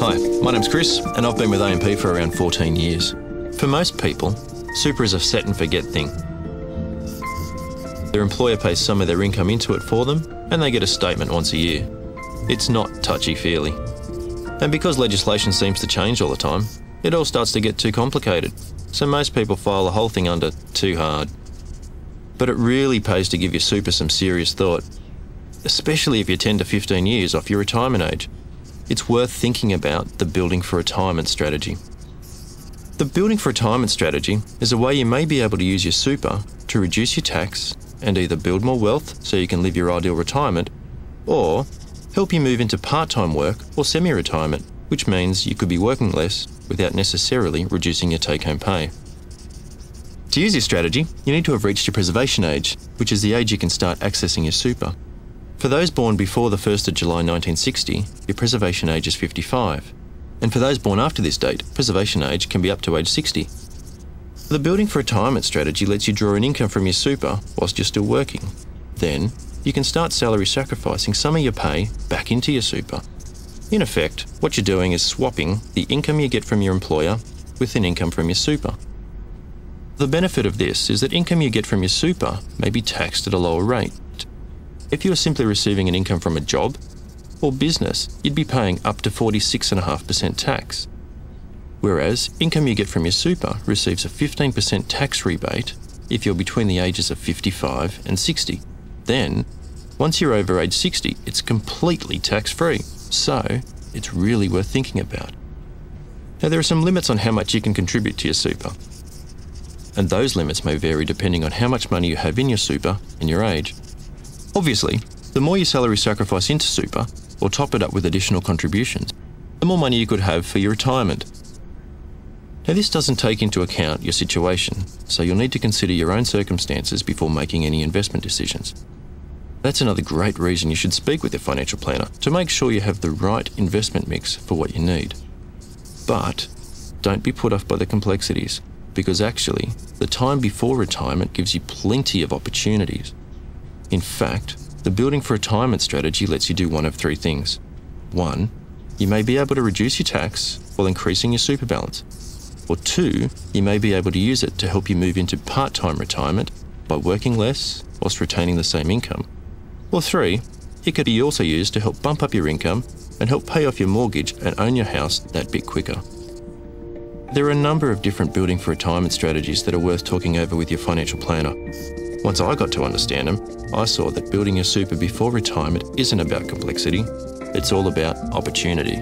Hi, my name's Chris and I've been with AMP for around 14 years. For most people, super is a set and forget thing. Their employer pays some of their income into it for them and they get a statement once a year. It's not touchy-feely. And because legislation seems to change all the time, it all starts to get too complicated. So most people file the whole thing under too hard. But it really pays to give your super some serious thought, especially if you're 10 to 15 years off your retirement age. It's worth thinking about the Building for Retirement strategy. The Building for Retirement strategy is a way you may be able to use your super to reduce your tax and either build more wealth so you can live your ideal retirement, or help you move into part-time work or semi-retirement, which means you could be working less without necessarily reducing your take-home pay. To use this strategy, you need to have reached your preservation age, which is the age you can start accessing your super. For those born before the 1st of July 1960, your preservation age is 55. And for those born after this date, preservation age can be up to age 60. The Building for Retirement strategy lets you draw an income from your super whilst you're still working. Then, you can start salary sacrificing some of your pay back into your super. In effect, what you're doing is swapping the income you get from your employer with an income from your super. The benefit of this is that income you get from your super may be taxed at a lower rate. If you were simply receiving an income from a job or business, you'd be paying up to 46.5% tax. Whereas income you get from your super receives a 15% tax rebate if you're between the ages of 55 and 60. Then, once you're over age 60, it's completely tax-free, so it's really worth thinking about. Now, there are some limits on how much you can contribute to your super, and those limits may vary depending on how much money you have in your super and your age. Obviously, the more you salary sacrifice into super, or top it up with additional contributions, the more money you could have for your retirement. Now, this doesn't take into account your situation, so you'll need to consider your own circumstances before making any investment decisions. That's another great reason you should speak with your financial planner to make sure you have the right investment mix for what you need. But don't be put off by the complexities, because actually, the time before retirement gives you plenty of opportunities. In fact, the Building for Retirement strategy lets you do one of three things. 1, you may be able to reduce your tax while increasing your super balance. Or 2, you may be able to use it to help you move into part-time retirement by working less whilst retaining the same income. Or 3, it could be also used to help bump up your income and help pay off your mortgage and own your house that bit quicker. There are a number of different Building for Retirement strategies that are worth talking over with your financial planner. Once I got to understand them, I saw that building your super before retirement isn't about complexity, it's all about opportunity.